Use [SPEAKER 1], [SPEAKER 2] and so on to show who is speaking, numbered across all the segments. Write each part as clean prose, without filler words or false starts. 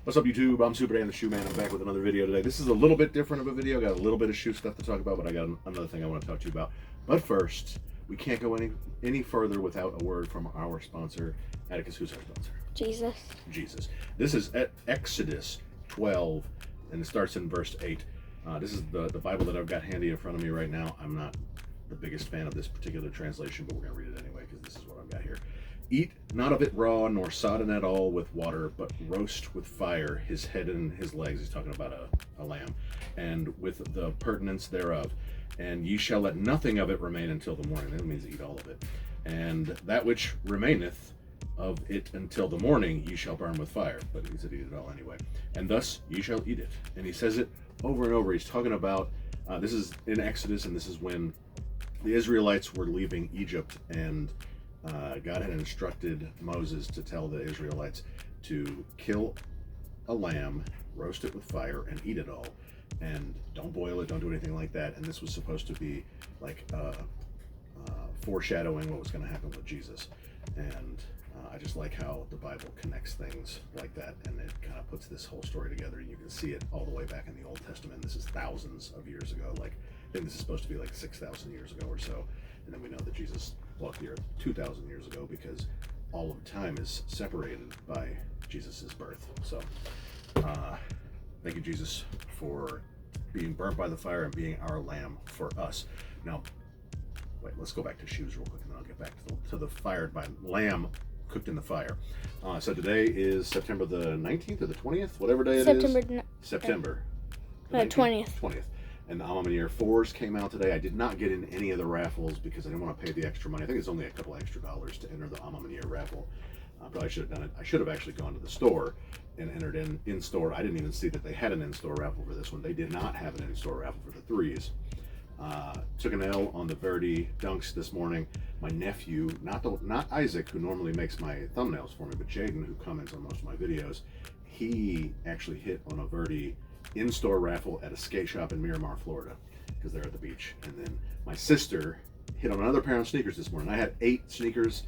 [SPEAKER 1] What's up, YouTube? I'm Super Dan the Shoe Man. I'm back with another video today. This is a little bit different of a video. Got a little bit of shoe stuff to talk about, but I got another thing I want to talk to you about. But first, we can't go any further without a word from our sponsor. Atticus, who's our sponsor?
[SPEAKER 2] Jesus.
[SPEAKER 1] Jesus. This is Exodus 12, and it starts in verse 8. This is the Bible that I've got handy in front of me right now. I'm not the biggest fan of this particular translation, but we're going to read it anyway because this is what I've got here. Eat not of it raw, nor sodden at all with water, but roast with fire his head and his legs. He's talking about a lamb, and with the purtenance thereof. And ye shall let nothing of it remain until the morning. That means eat all of it. And that which remaineth of it until the morning ye shall burn with fire. But he said eat it all anyway. And thus ye shall eat it. And he says it over and over. He's talking about, this is in Exodus, and this is when the Israelites were leaving Egypt, and God had instructed Moses to tell the Israelites to kill a lamb, roast it with fire, and eat it all. And don't boil it, don't do anything like that. And this was supposed to be like foreshadowing what was going to happen with Jesus. And I just like how the Bible connects things like that, and it kind of puts this whole story together. You can see it all the way back in the Old Testament. This is thousands of years ago. Like, I think this is supposed to be like 6,000 years ago or so. And then we know that Jesus walked the earth 2,000 years ago, because all of time is separated by Jesus's birth. So thank you, Jesus, for being burnt by the fire and being our lamb for us. Now, wait, let's go back to shoes real quick, and then I'll get back to the fired by lamb cooked in the fire. So today is September the 19th or the 20th, whatever day it is. September.
[SPEAKER 2] 20th.
[SPEAKER 1] 20th. And the Alma Manier 4s came out today. I did not get in any of the raffles because I didn't want to pay the extra money. I think it's only a couple extra dollars to enter the Alma Manier raffle. Probably should have done it. I should have actually gone to the store and entered in store. I didn't even see that they had an in-store raffle for this one. They did not have an in-store raffle for the 3s. Took an L on the Verdi Dunks this morning. My nephew, not Isaac, who normally makes my thumbnails for me, but Jaden, who comments on most of my videos, he actually hit on a Verdi in-store raffle at a skate shop in Miramar, Florida, because they're at the beach. And then my sister hit on another pair of sneakers this morning. I had 8 sneakers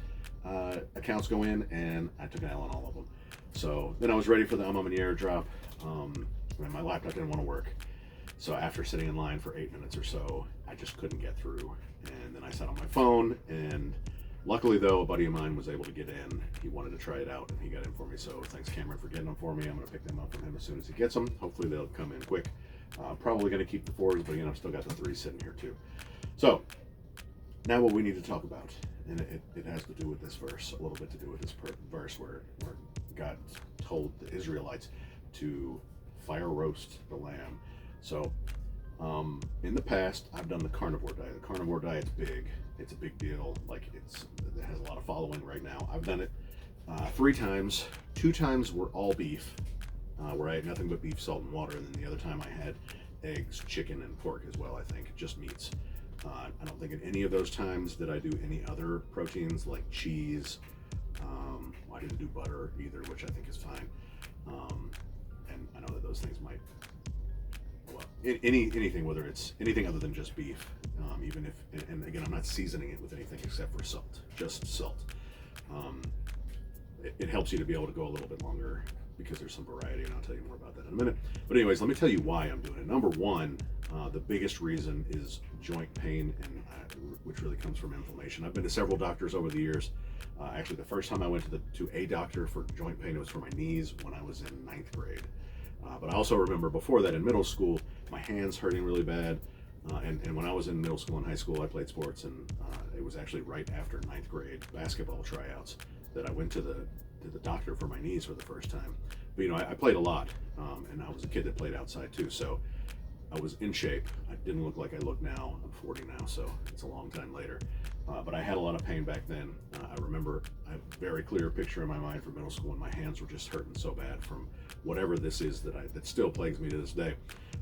[SPEAKER 1] accounts go in, and I took an L on all of them. So then I was ready for the Alma Manier drop, and my laptop didn't want to work. So after sitting in line for 8 minutes or so, I just couldn't get through. And then I sat on my phone, and luckily though, a buddy of mine was able to get in. He wanted to try it out, and he got in for me. So thanks, Cameron, for getting them for me. I'm going to pick them up from him as soon as he gets them. Hopefully they'll come in quick. Probably going to keep the 4s, but again, I've still got the 3s sitting here too. So now what we need to talk about, and it has to do with this verse, a little bit to do with this verse where God told the Israelites to fire roast the lamb. So in the past, I've done the carnivore diet. The carnivore diet's big. It's a big deal. Like, it has a lot of following right now. I've done it 3 times. 2 times were all beef, where I had nothing but beef, salt, and water. And then the other time I had eggs, chicken, and pork as well, I think, just meats. I don't think in any of those times did I do any other proteins like cheese. I didn't do butter either, which I think is fine. And I know that those things might, well, anything, whether it's anything other than just beef, even if, and again, I'm not seasoning it with anything except for salt, just salt. It helps you to be able to go a little bit longer because there's some variety, and I'll tell you more about that in a minute. But anyways, let me tell you why I'm doing it. Number one, the biggest reason is joint pain, and which really comes from inflammation. I've been to several doctors over the years. Actually, the first time I went to a doctor for joint pain, it was for my knees when I was in 9th grade. But I also remember before that in middle school, my hands hurting really bad. And when I was in middle school and high school, I played sports, and it was actually right after 9th grade basketball tryouts that I went to the doctor for my knees for the first time. But I played a lot, and I was a kid that played outside too, so I was in shape. I didn't look like I look now. I'm 40 now, so it's a long time later. But I had a lot of pain back then. I remember I have a very clear picture in my mind from middle school when my hands were just hurting so bad from whatever this is that still plagues me to this day.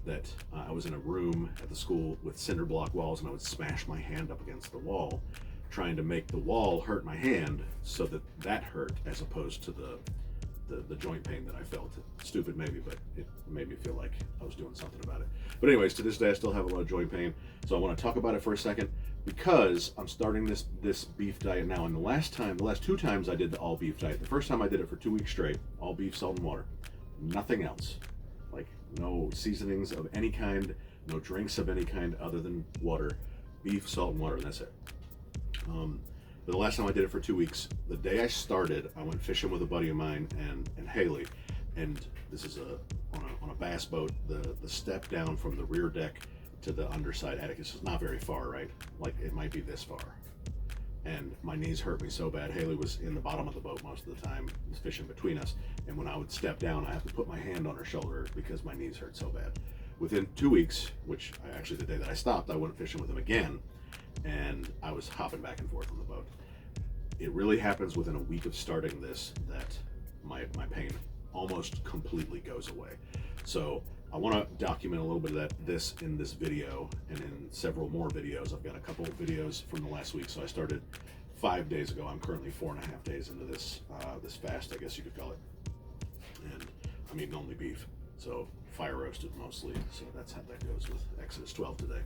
[SPEAKER 1] That I was in a room at the school with cinder block walls, and I would smash my hand up against the wall, trying to make the wall hurt my hand so that hurt, as opposed to the joint pain that I felt. Stupid maybe, but it made me feel like I was doing something about it. But anyways, to this day I still have a lot of joint pain, so I want to talk about it for a second, because I'm starting this beef diet now. And the last 2 times I did the all beef diet, the first time I did it for 2 weeks straight, all beef, salt, and water. Nothing else. Like no seasonings of any kind, no drinks of any kind other than water, beef, salt, and water, and that's it. But the last time I did it for 2 weeks, the day I started, I went fishing with a buddy of mine and Haley, and this is on a bass boat. The step down from the rear deck to the underside attic is not very far, right? Like it might be this far. And my knees hurt me so bad. Haley was in the bottom of the boat most of the time, fishing between us. And when I would step down, I have to put my hand on her shoulder because my knees hurt so bad. Within 2 weeks, which actually the day that I stopped, I went fishing with him again, and I was hopping back and forth on the boat. It really happens within a week of starting this that my pain almost completely goes away. So I want to document a little bit of this in this video and in several more videos. I've got a couple of videos from the last week. So I started 5 days ago. I'm currently 4.5 days into this this fast, I guess you could call it. And I'm eating only beef, so fire roasted mostly. So that's how that goes with Exodus 12 today.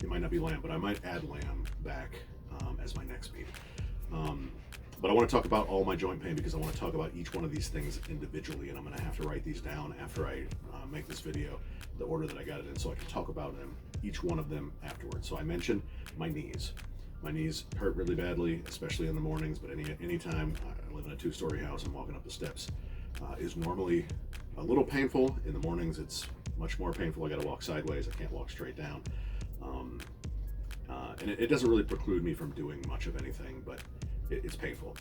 [SPEAKER 1] It might not be lamb, but I might add lamb back as my next meat. But I want to talk about all my joint pain because I want to talk about each one of these things individually, and I'm going to have to write these down after I make this video, the order that I got it in, so I can talk about them, each one of them afterwards. So I mentioned my knees. My knees hurt really badly, especially in the mornings, but any time I live in a 2-story house and walking up the steps is normally a little painful. In the mornings, it's much more painful. I got to walk sideways. I can't walk straight down. And it doesn't really preclude me from doing much of anything, but it's painful.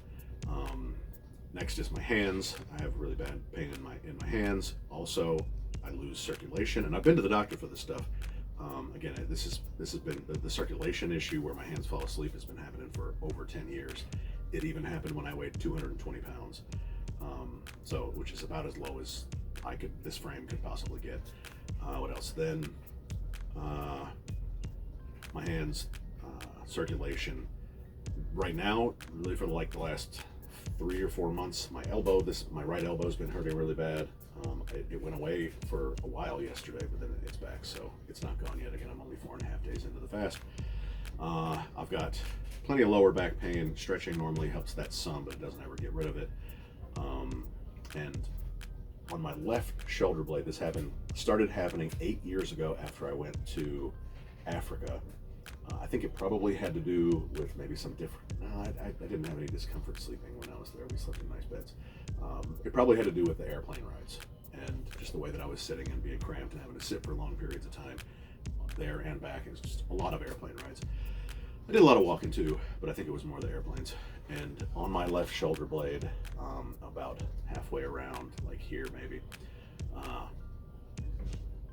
[SPEAKER 1] Next is my hands. I have really bad pain in my hands. Also, I lose circulation, and I've been to the doctor for this stuff. Again, this has been the circulation issue where my hands fall asleep has been happening for over 10 years. It even happened when I weighed 220 pounds, so which is about as low as this frame could possibly get. What else? Then my hands, circulation. Right now, really for like the last 3 or 4 months, my right elbow's been hurting really bad. It went away for a while yesterday, but then it's back, so it's not gone yet. Again, I'm only 4.5 days into the fast. I've got plenty of lower back pain. Stretching normally helps that some, but it doesn't ever get rid of it. And on my left shoulder blade, this started happening 8 years ago after I went to Africa. I think it probably had to do with maybe some different. No, I didn't have any discomfort sleeping when I was there. We slept in nice beds. It probably had to do with the airplane rides and just the way that I was sitting and being cramped and having to sit for long periods of time there and back. It was just a lot of airplane rides. I did a lot of walking too, but I think it was more the airplanes. And on my left shoulder blade, about halfway around, like here maybe,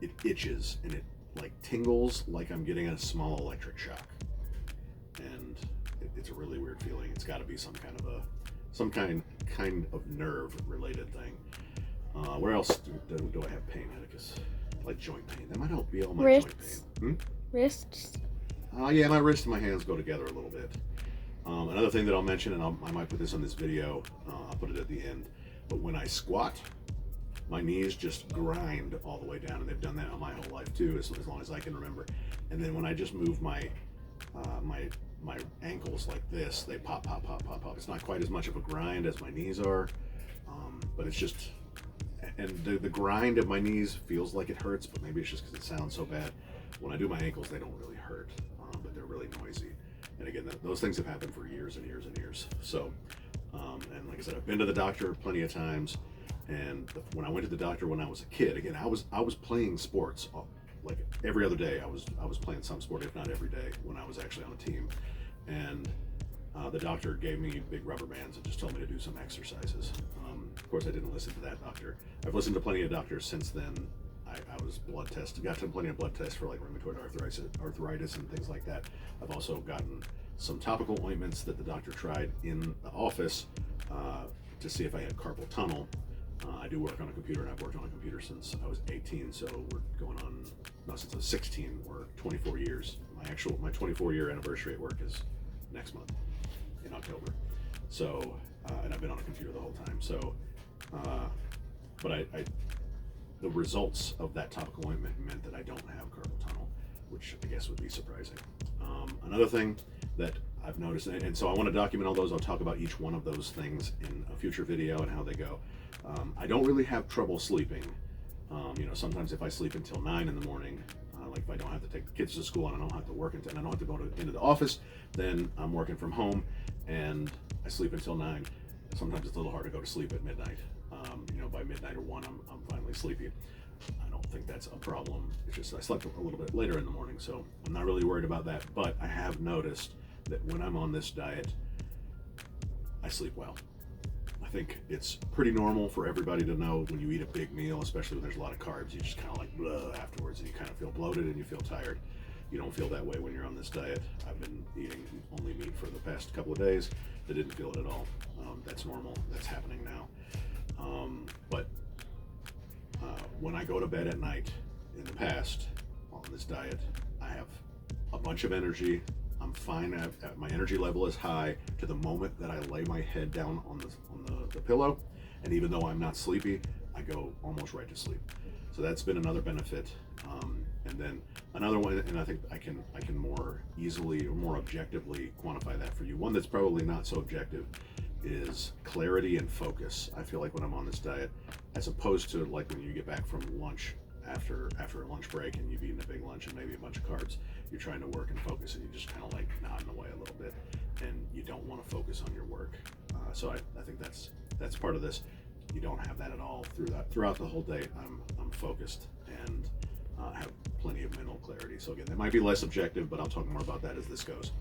[SPEAKER 1] it itches and it like tingles like I'm getting a small electric shock, and it's a really weird feeling. It's got to be some kind of nerve related thing. Where else do I have pain, Atticus? Like joint pain. That might help be all my joint pain.
[SPEAKER 2] Wrists.
[SPEAKER 1] Yeah, my wrist and my hands go together a little bit. Another thing that I'll mention, and I might put this on this video. I'll put it at the end. But when I squat, my knees just grind all the way down, and they've done that my whole life too, as long as I can remember. And then when I just move my ankles like this, they pop. It's not quite as much of a grind as my knees are, but it's just, and the grind of my knees feels like it hurts, but maybe it's just because it sounds so bad. When I do my ankles, they don't really hurt, but they're really noisy. And again, those things have happened for years and years and years. So, and like I said, I've been to the doctor plenty of times. And when I went to the doctor when I was a kid, again, I was playing sports like every other day. I was playing some sport, if not every day, when I was actually on a team. And the doctor gave me big rubber bands and just told me to do some exercises. Of course, I didn't listen to that doctor. I've listened to plenty of doctors since then. I was got to plenty of blood tests for like rheumatoid arthritis and things like that. I've also gotten some topical ointments that the doctor tried in the office to see if I had carpal tunnel. I do work on a computer, and I've worked on a computer since I was 18, so we're going on, no, since I was 16, we're 24 years. My 24-year anniversary at work is next month in October. So, and I've been on a computer the whole time. So, but the results of that topical ointment meant that I don't have carpal tunnel, which I guess would be surprising. Another thing that I've noticed, and so I want to document all those. I'll talk about each one of those things in a future video and how they go. I don't really have trouble sleeping. Sometimes if I sleep until 9 in the morning, like if I don't have to take the kids to school and I don't have to work until, and I don't have to go into the office, then I'm working from home and I sleep until 9. Sometimes it's a little hard to go to sleep at midnight. By midnight or 1, I'm finally sleepy. I don't think that's a problem. It's just I slept a little bit later in the morning, so I'm not really worried about that. But I have noticed that when I'm on this diet, I sleep well. I think it's pretty normal for everybody to know when you eat a big meal, especially when there's a lot of carbs, you just kind of like blah afterwards and you kind of feel bloated and you feel tired. You don't feel that way when you're on this diet. I've been eating only meat for the past couple of days. I didn't feel it at all. That's normal. That's happening now. But when I go to bed at night in the past on this diet, I have a bunch of energy. I'm fine. My energy level is high to the moment that I lay my head down on the pillow, and even though I'm not sleepy, I go almost right to sleep. So that's been another benefit. And then another one, and I think I can more easily or more objectively quantify that for you. One that's probably not so objective is clarity and focus. I feel like when I'm on this diet, as opposed to like when you get back from lunch after a lunch break and you've eaten a big lunch and maybe a bunch of carbs, you're trying to work and focus and you just kind of like nodding away a little bit and you don't want to focus on your work. So I think that's part of this. You don't have that at all throughout the whole day. I'm focused and have plenty of mental clarity. So again, that might be less objective, but I'll talk more about that as this goes.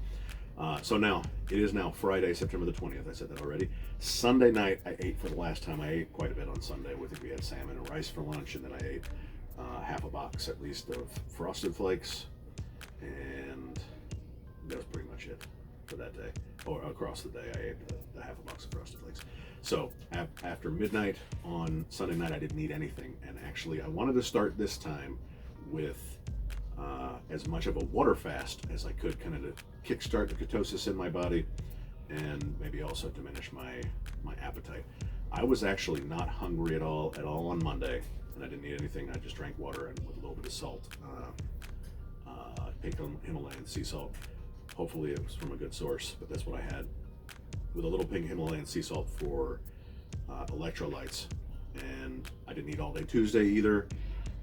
[SPEAKER 1] So now, it is now Friday, September the 20th. I said that already. Sunday night, I ate for the last time. I ate quite a bit on Sunday. I think we had salmon and rice for lunch, and then I ate half a box at least of Frosted Flakes, and that was pretty much it for that day. Or across the day, I ate the half a box of Frosted Flakes. So after midnight on Sunday night, I didn't eat anything, and actually, I wanted to start this time with as much of a water fast as I could, kind of to kickstart the ketosis in my body and maybe also diminish my appetite. I was actually not hungry at all on Monday, and I didn't eat anything. I just drank water and with a little bit of salt, pink Himalayan sea salt. Hopefully it was from a good source, but that's what I had, with a little pink Himalayan sea salt for electrolytes. And I didn't eat all day Tuesday either.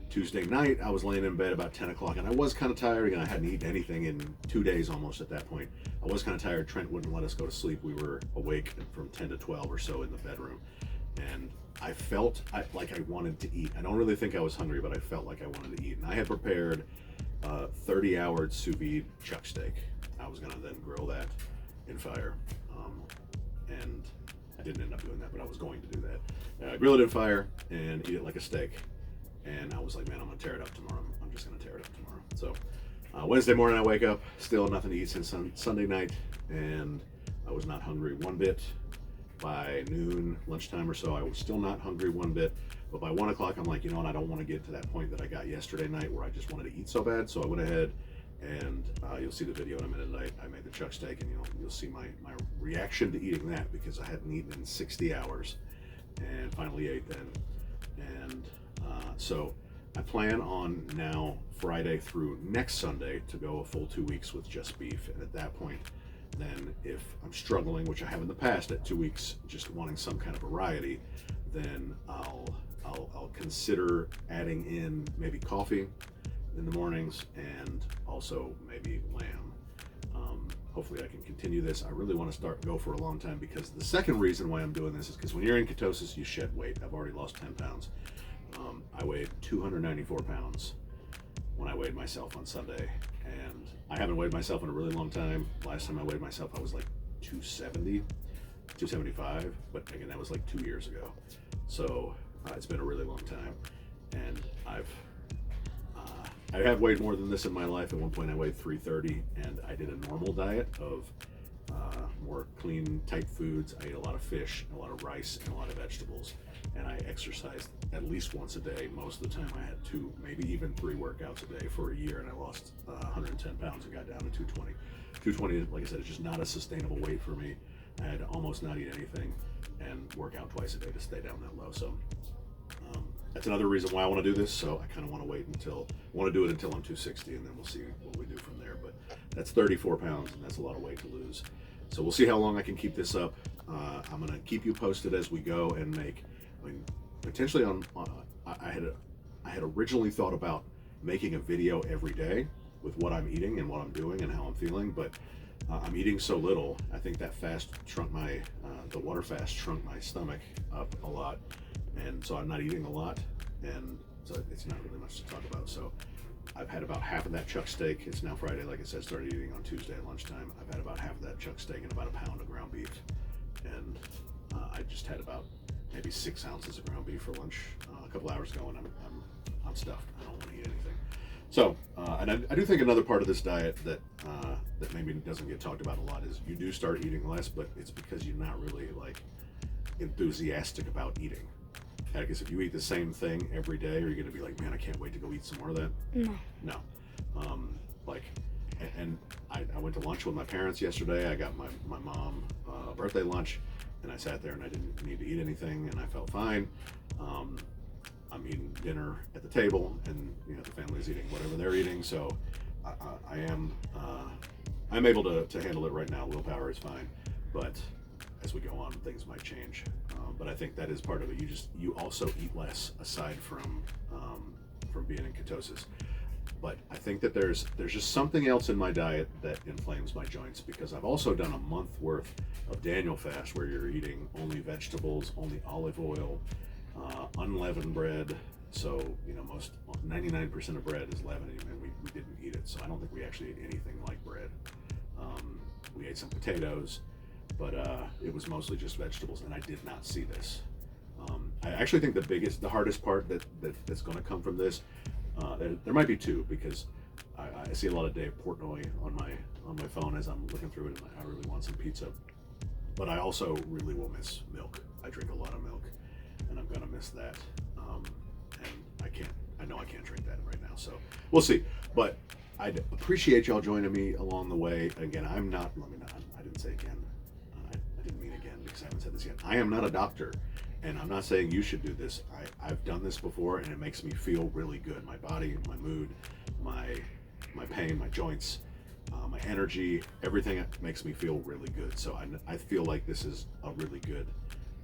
[SPEAKER 1] Tuesday night, I was laying in bed about 10 o'clock, and I was kind of tired. Again, I hadn't eaten anything in 2 days almost at that point. I was kind of tired. Trent wouldn't let us go to sleep. We were awake from 10 to 12 or so in the bedroom, and I felt like I wanted to eat. I don't really think I was hungry, but I felt like I wanted to eat. And I had prepared 30-hour sous vide chuck steak. I was going to then grill that in fire, and I didn't end up doing that, but I was going to do that. Grill it in fire and eat it like a steak. And I was like, man, I'm gonna tear it up tomorrow. I'm just gonna tear it up tomorrow. So Wednesday morning I wake up, still nothing to eat since Sunday night, and I was not hungry one bit. By noon, lunchtime or so, I was still not hungry one bit. But by 1 o'clock, I'm like, you know what, I don't want to get to that point that I got yesterday night where I just wanted to eat so bad. So I went ahead, and you'll see the video in a minute. I made the chuck steak, and you'll see my reaction to eating that, because I hadn't eaten in 60 hours, and finally ate then. And so I plan on now Friday through next Sunday to go a full 2 weeks with just beef. And at that point, then if I'm struggling, which I have in the past at 2 weeks, just wanting some kind of variety, then I'll consider adding in maybe coffee in the mornings and also maybe lamb. Hopefully I can continue this. I really want to go for a long time, because the second reason why I'm doing this is because when you're in ketosis, you shed weight. I've already lost 10 pounds. I weighed 294 pounds when I weighed myself on Sunday, and I haven't weighed myself in a really long time. Last time I weighed myself, I was like 270, 275, but again, that was like 2 years ago. So it's been a really long time, and I have weighed more than this in my life. At one point I weighed 330, and I did a normal diet of more clean type foods. I ate a lot of fish, a lot of rice, and a lot of vegetables, and I exercised at least once a day. Most of the time I had 2, maybe even 3 workouts a day for a year, and I lost 110 pounds and got down to 220. 220, like I said, is just not a sustainable weight for me. I had to almost not eat anything and work out twice a day to stay down that low. So that's another reason why I want to do this. So I kind of want to do it until I'm 260, and then we'll see what we do from there. But That's 34 pounds, and that's a lot of weight to lose. So we'll see how long I can keep this up. I'm gonna keep you posted as we go and make. I mean, potentially I had originally thought about making a video every day with what I'm eating and what I'm doing and how I'm feeling, but I'm eating so little. I think that fast shrunk the water fast shrunk my stomach up a lot, and so I'm not eating a lot, and so it's not really much to talk about. So I've had about half of that chuck steak. It's now Friday, like I said, started eating on Tuesday at lunchtime. I've had about half of that chuck steak and about a pound of ground beef, and I just had about maybe 6 ounces of ground beef for lunch a couple hours ago, and I'm stuffed. I don't want to eat anything. So, and I do think another part of this diet that maybe doesn't get talked about a lot is you do start eating less, but it's because you're not really like enthusiastic about eating. I guess if you eat the same thing every day, are you going to be like, man, I can't wait to go eat some more of that? No. And I went to lunch with my parents yesterday. I got my mom a birthday lunch, and I sat there and I didn't need to eat anything, and I felt fine. I'm eating dinner at the table, and the family's eating whatever they're eating. So I'm able to handle it right now. Willpower is fine, but as we go on, things might change. But I think that is part of it. You also eat less aside from being in ketosis. But I think that there's just something else in my diet that inflames my joints, because I've also done a month worth of Daniel fast where you're eating only vegetables, only olive oil, unleavened bread. So most 99% of bread is leavened, and we didn't eat it. So I don't think we actually ate anything like bread. We ate some potatoes, but it was mostly just vegetables, and I did not see this. I actually think the hardest part that's going to come from this, there might be two, because I see a lot of Dave Portnoy on my phone as I'm looking through it, and I really want some pizza. But I also really will miss milk. I drink a lot of milk, and I'm going to miss that. And I know I can't drink that right now, so we'll see. But I'd appreciate y'all joining me along the way. Again, I didn't say again. I didn't mean again, because I haven't said this yet. I am not a doctor, and I'm not saying you should do this. I've done this before, and it makes me feel really good. My body, my mood, my pain, my joints, my energy, everything makes me feel really good. So I feel like this is a really good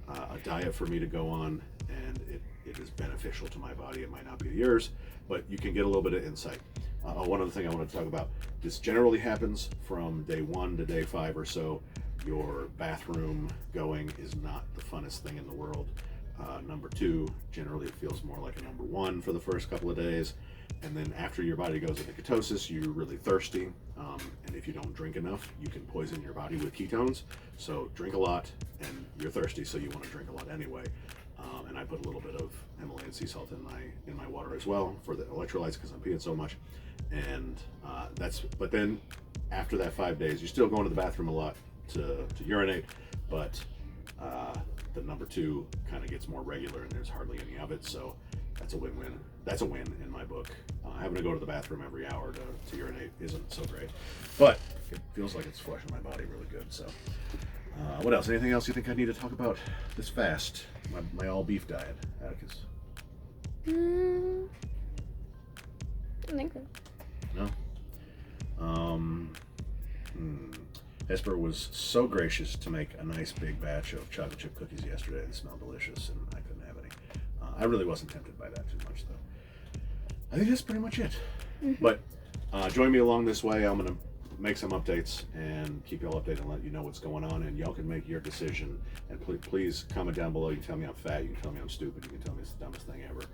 [SPEAKER 1] a diet for me to go on, and it is beneficial to my body. It might not be to yours, but you can get a little bit of insight. One other thing I want to talk about, this generally happens from day 1 to day 5 or so. Your bathroom going is not the funnest thing in the world. Number 2, generally it feels more like a number 1 for the first couple of days. And then after your body goes into ketosis, you're really thirsty. And if you don't drink enough, you can poison your body with ketones. So drink a lot, and you're thirsty, so you want to drink a lot anyway. And I put a little bit of Himalayan sea salt in my water as well for the electrolytes, because I'm peeing so much. And but then after that 5 days, you're still going to the bathroom a lot to urinate, but the number 2 kind of gets more regular, and there's hardly any of it. So that's a win-win. That's a win in my book. Having to go to the bathroom every hour to urinate isn't so great, but it feels like it's flushing my body really good. So what else? Anything else you think I need to talk about this fast? My all beef diet, Atticus?
[SPEAKER 2] I think so.
[SPEAKER 1] No? Hesper was so gracious to make a nice big batch of chocolate chip cookies yesterday. They smelled delicious, and I couldn't have any. I really wasn't tempted by that too much, though. I think that's pretty much it.
[SPEAKER 2] Mm-hmm.
[SPEAKER 1] But join me along this way. I'm going to make some updates and keep y'all updated and let you know what's going on, and y'all can make your decision. And please comment down below. You can tell me I'm fat. You can tell me I'm stupid. You can tell me it's the dumbest thing ever.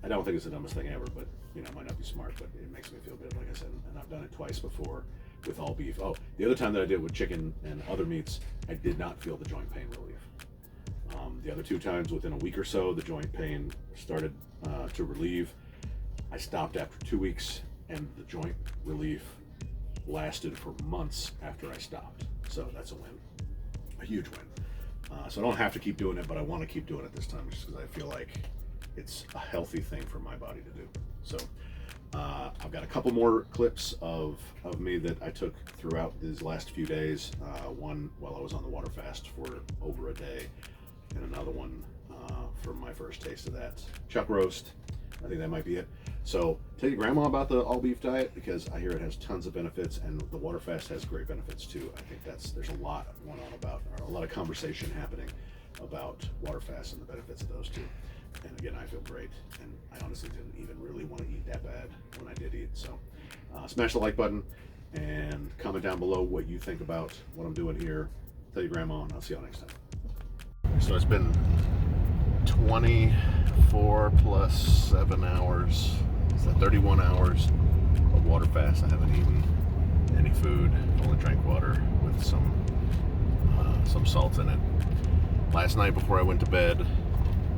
[SPEAKER 1] I don't think it's the dumbest thing ever, but it might not be smart, but it makes me feel good, like I said. And I've done it twice before with all beef. Oh, the other time that I did it with chicken and other meats, I did not feel the joint pain relief. The other 2 times, within a week or so, the joint pain started to relieve. I stopped after 2 weeks, and the joint relief lasted for months after I stopped. So that's a win, a huge win. So I don't have to keep doing it, but I want to keep doing it this time, just because I feel like it's a healthy thing for my body to do. So I've got a couple more clips of me that I took throughout these last few days. One while I was on the water fast for over a day, and another one for my first taste of that chuck roast. I think that might be it. So tell your grandma about the all beef diet, because I hear it has tons of benefits, and the water fast has great benefits too. I think there's a lot going on about, or a lot of conversation happening about water fast and the benefits of those two. And again, I feel great, and I honestly didn't even really want to eat that bad when I did eat. So smash the like button and comment down below what you think about what I'm doing here. Tell your grandma, and I'll see y'all next time. So it's been 24 plus 7 hours. It's 31 hours of water fast. I haven't eaten any food. Only drank water with some salt in it. Last night before I went to bed,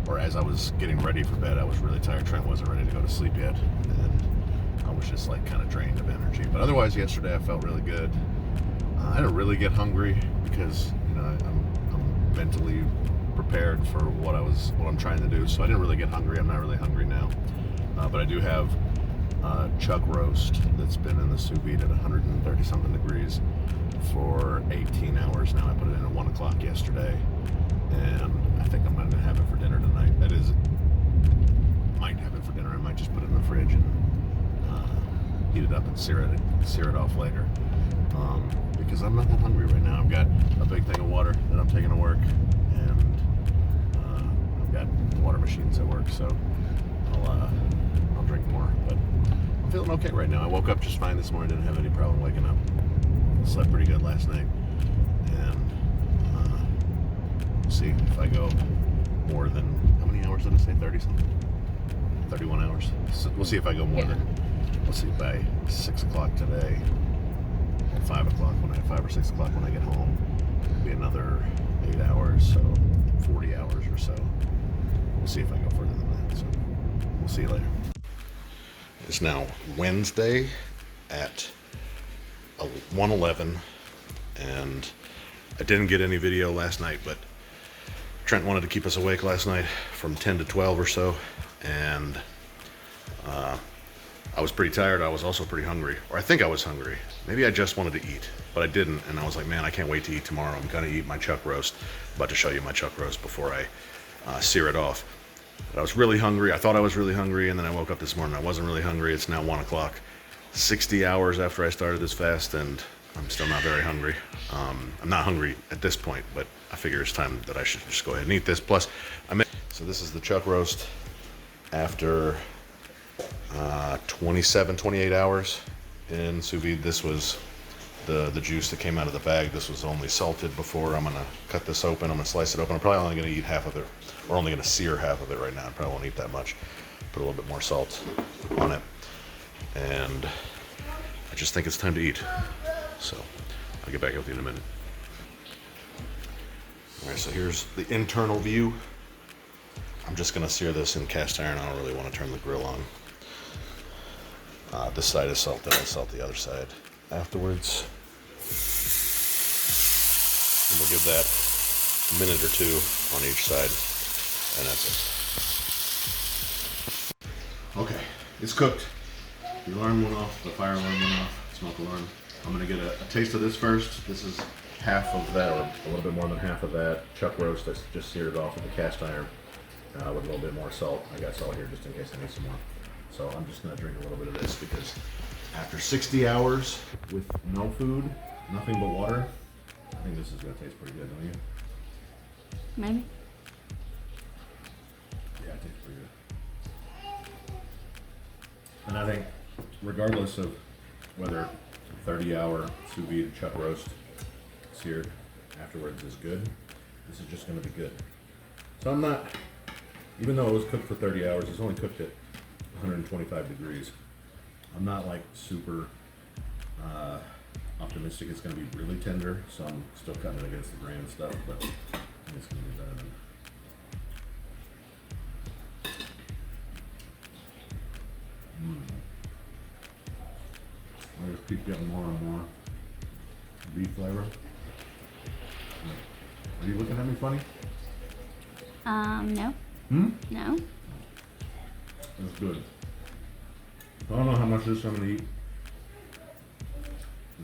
[SPEAKER 1] or as I was getting ready for bed, I was really tired. Trent wasn't ready to go to sleep yet, and I was just like kind of drained of energy. But otherwise, yesterday I felt really good. I didn't really get hungry because I'm mentally prepared for what I'm trying to do. So I didn't really get hungry. I'm not really hungry now, but I do have chuck roast that's been in the sous vide at 130 something degrees for 18 hours now. I put it in at 1 o'clock yesterday, and I think I'm going to have it for dinner tonight. That is, might have it for dinner. I might just put it in the fridge and heat it up and sear it off later. Because I'm not that hungry right now. I've got a big thing of water that I'm taking to work, and I've got the water machines at work, so I'll drink more. But I'm feeling okay right now. I woke up just fine this morning. Didn't have any problem waking up. Slept pretty good last night, and we'll see if I go more than, how many hours did I say? 30 something? 31 hours. So we'll see if I go more than, we'll see, by 6 o'clock today, or 5 o'clock, 5 or 6 o'clock when I get home. It'll be another 8 hours, so 40 hours or so. We'll see if I go further than that. So we'll see you later. It's now Wednesday at 1:11, and I didn't get any video last night, but Trent wanted to keep us awake last night from 10 to 12 or so, and I was pretty tired. I was also pretty hungry, or I think I was hungry. Maybe I just wanted to eat, but I didn't, and I was like, man, I can't wait to eat tomorrow. I'm gonna eat my chuck roast. I'm about to show you my chuck roast before I sear it off. But I was really hungry. I thought I was really hungry, and then I woke up this morning. I wasn't really hungry. It's now 1 o'clock, 60 hours after I started this fast, and I'm still not very hungry. I'm not hungry at this point, but I figure it's time that I should just go ahead and eat this. Plus, so this is the chuck roast after 28 hours in sous vide. This was the juice that came out of the bag. This was only salted before. I'm gonna cut this open. I'm gonna slice it open. I'm probably only gonna eat half of it. We're only gonna sear half of it right now. I probably won't eat that much. Put a little bit more salt on it, and I just think it's time to eat. So I'll get back with you in a minute. All right, so here's the internal view. I'm just gonna sear this in cast iron. I don't really want to turn the grill on. This side is salted. I'll salt the other side afterwards. And we'll give that a minute or two on each side, and that's it. Okay, it's cooked. The alarm went off, the fire alarm went off, smoke alarm. I'm gonna get a taste of this first. This is half of that, or a little bit more than half of that chuck roast that's just seared off with the cast iron with a little bit more salt. I got salt here just in case I need some more. So I'm just gonna drink a little bit of this, because after 60 hours with no food, nothing but water, I think this is gonna taste pretty good, don't you?
[SPEAKER 2] Maybe.
[SPEAKER 1] Yeah, it tastes pretty good. And I think regardless of whether 30-hour sous vide chuck roast seared afterwards is good, this is just gonna be good. So I'm not, even though it was cooked for 30 hours, it's only cooked at 125 degrees. I'm not like super optimistic it's going to be really tender, so I'm still cutting it against the grain and stuff, but I think it's going to be better than. I just keep getting more and more beef flavor. Are you looking at me funny?
[SPEAKER 2] No. No.
[SPEAKER 1] That's good. I don't know how much of this I'm going to eat.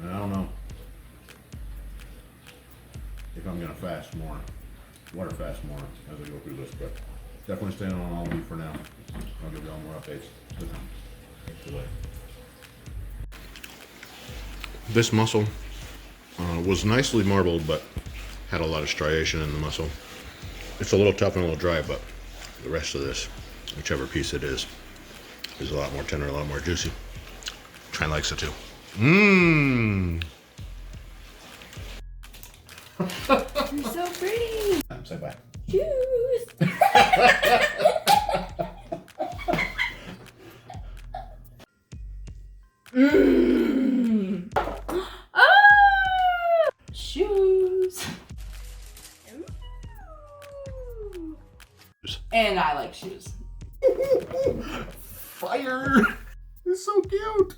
[SPEAKER 1] And I don't know if I'm going to fast more, water fast more as I go through this, but definitely staying on all meat for now. I'll give you all more updates. Good time. This muscle was nicely marbled, but had a lot of striation in the muscle. It's a little tough and a little dry, but the rest of this, whichever piece it is a lot more tender, a lot more juicy. Trine likes it too. Mmm.
[SPEAKER 2] You're so pretty.
[SPEAKER 1] Say bye.
[SPEAKER 2] Choose. Ah! Shoes. And I like shoes.
[SPEAKER 1] Fire! It's so cute.